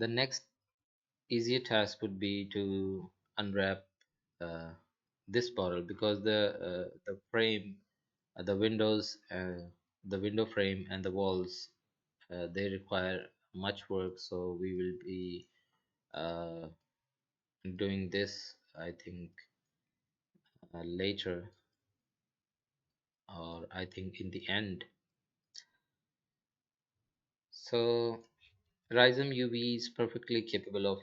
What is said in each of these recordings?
The next easier task would be to unwrap uh, this bottle, because the frame, the windows, the window frame and the walls, they require much work. So we will be uh, doing this, I think, later, or I think in the end. So Rhizome UV is perfectly capable of,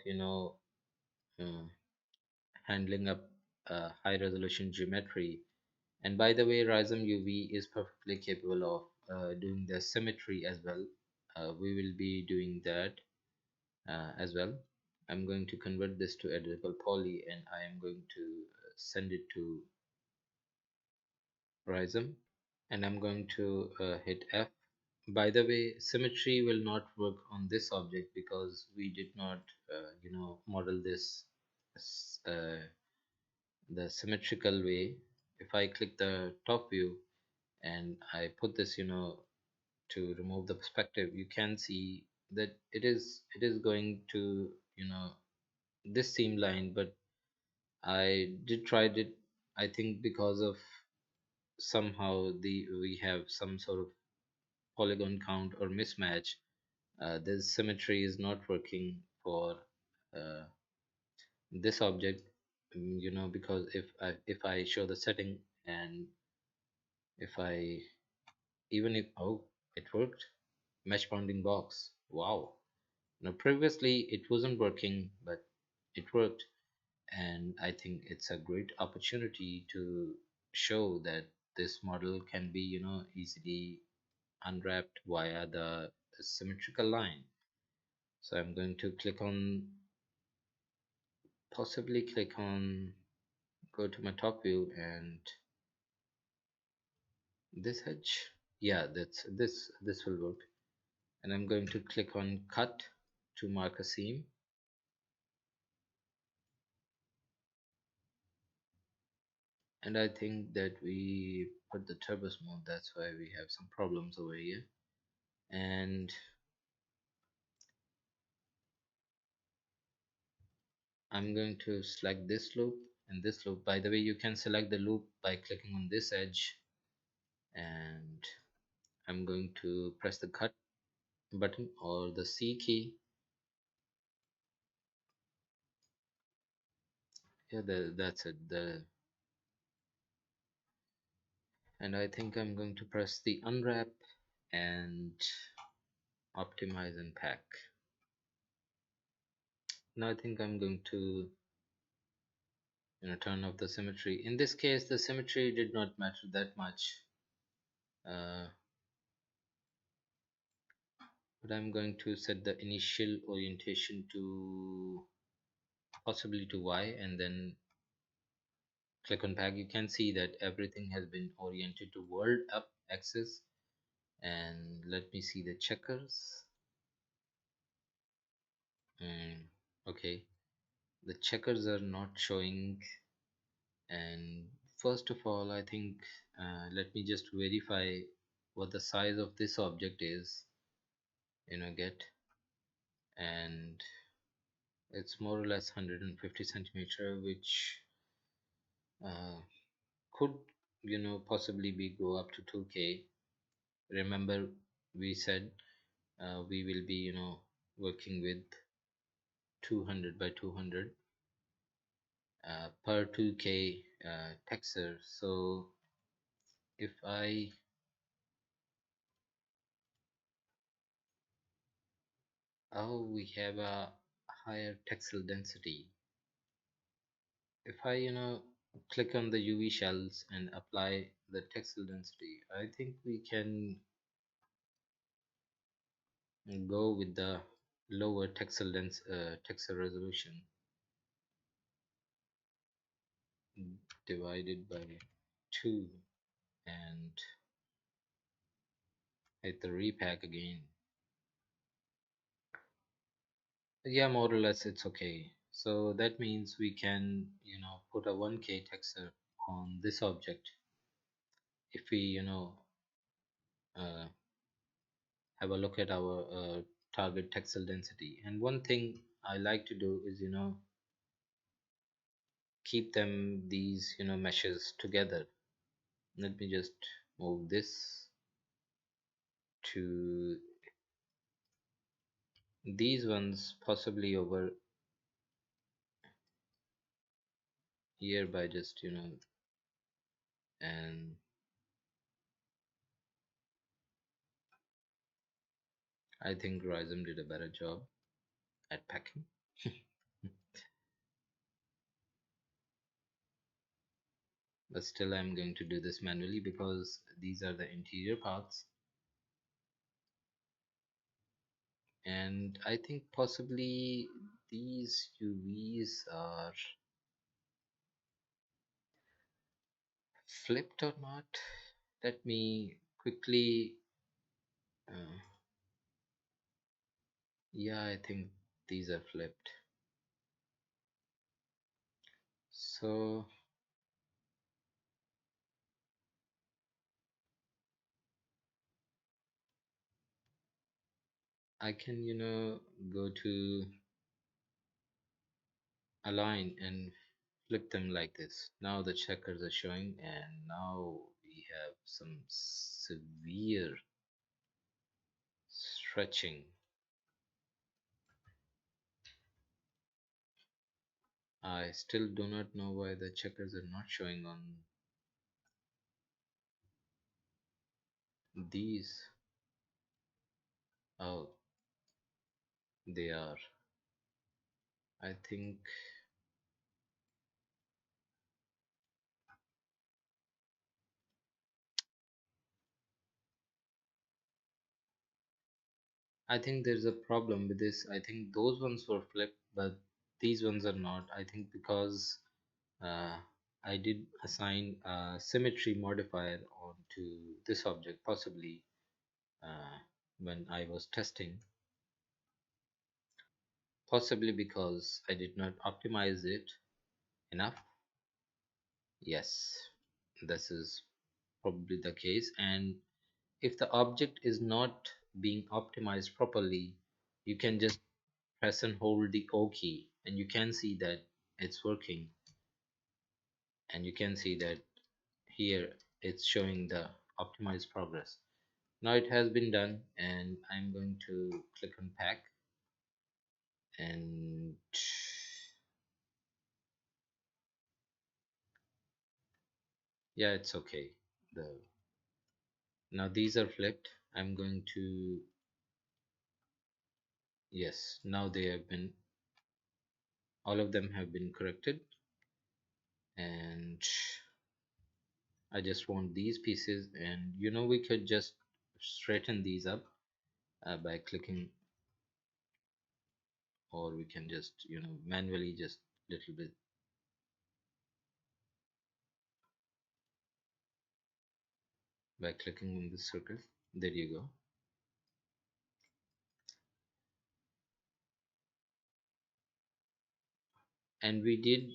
uh, handling up high resolution geometry. And by the way, Rhizome UV is perfectly capable of doing the symmetry as well. We will be doing that as well. I'm going to convert this to editable poly, and I am going to send it to Rhizome, and I'm going to hit F. By the way, symmetry will not work on this object because we did not, model this the symmetrical way. If I click the top view and I put this, to remove the perspective, you can see that it is going to, this seam line, but I did tried it. I think because of somehow the we have some sort of polygon count or mismatch. This symmetry is not working for uh, this object, because if I show the setting, and if I even if oh, it worked. Mesh bounding box, wow. Now previously it wasn't working, but it worked. And I think it's a great opportunity to show that this model can be, easily unwrapped via the symmetrical line. So I'm going to possibly click on, go to my top view, and this edge, yeah, this will work. And I'm going to click on cut to mark a seam. And I think that we put the turbo smooth, that's why we have some problems over here. And I'm going to select this loop and this loop. By the way, you can select the loop by clicking on this edge, and I'm going to press the cut button or the C key. Yeah, that's it. And I think I'm going to press the unwrap and optimize and pack. Now I think I'm going to, turn off the symmetry. In this case, the symmetry did not matter that much, uh, but I'm going to set the initial orientation to possibly to Y, and then click on pack. You can see that everything has been oriented to world up axis. And let me see the checkers. Okay, the checkers are not showing. And first of all, I think, let me just verify what the size of this object is, get. And it's more or less 150 centimeter, which uh, could, possibly be go up to 2K. Remember, we said we will be, working with 200 by 200 per 2K texture. So if I oh, we have a higher texel density. If I, click on the UV shells and apply the texel density, I think we can go with the lower texel resolution divided by 2, and hit the repack again. Yeah, more or less it's okay. So that means we can, put a 1K texture on this object. If we, uh, have a look at our target textile density. And one thing I like to do is, keep them these, meshes together. Let me just move this to these ones, possibly over here by just, and I think Rhizome did a better job at packing. But still I'm going to do this manually because these are the interior parts, and I think possibly these UVs are flipped or not. Let me quickly uh, yeah, I think these are flipped. So I can, go to align and flip them like this. Now the checkers are showing, and now we have some severe stretching. I still do not know why the checkers are not showing on these. Oh, they are. I think there's a problem with this. I think those ones were flipped, but these ones are not. I think because uh, I did assign a symmetry modifier onto this object, possibly uh, when I was testing, possibly because I did not optimize it enough. Yes, this is probably the case. And if the object is not being optimized properly, you can just press and hold the O key, and you can see that it's working, and you can see that here it's showing the optimized progress. Now it has been done, and I'm going to click on pack, and yeah, it's okay. The Now these are flipped. I'm going to, yes, now they have been, all of them have been corrected, and I just want these pieces. And we could just straighten these up by clicking, or we can just manually just little bit by clicking on the circle. There you go. And we did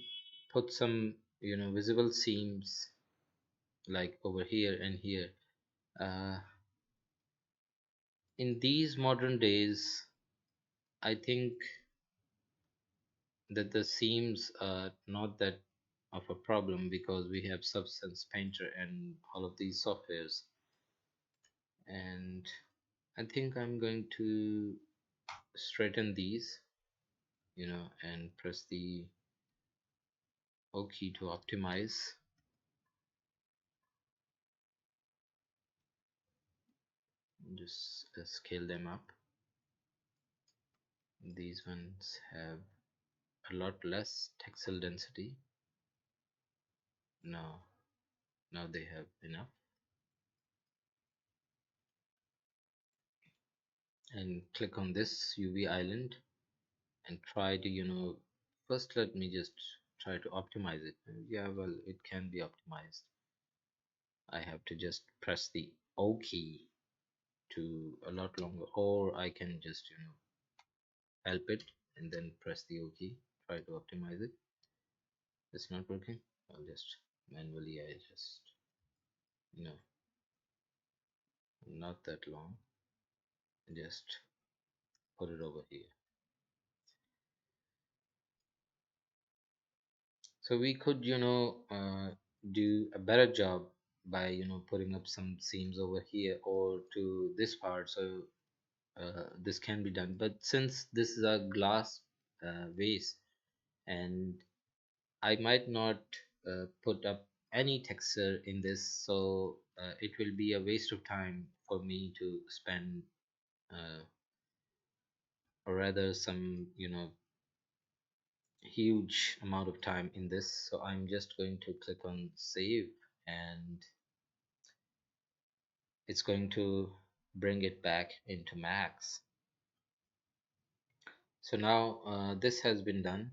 put some visible seams like over here and here. uh, in these modern days, I think that the seams are not that of a problem because we have Substance Painter and all of these softwares. And I think I'm going to straighten these, and press the O key to optimize. Just scale them up. These ones have a lot less textile density. Now, now they have enough. And click on this UV island and try to, first let me just try to optimize it. Yeah, well, it can be optimized. I have to just press the O key to a lot longer, or I can just, help it and then press the O key, try to optimize it. It's not working. I'll just manually, I just, you know, not that long, just put it over here. So we could, do a better job by, putting up some seams over here or to this part. So this can be done. But since this is a glass vase, and I might not put up any texture in this, so it will be a waste of time for me to spend, or rather, some, huge amount of time in this. So I'm just going to click on save, and it's going to bring it back into Max. So now this has been done.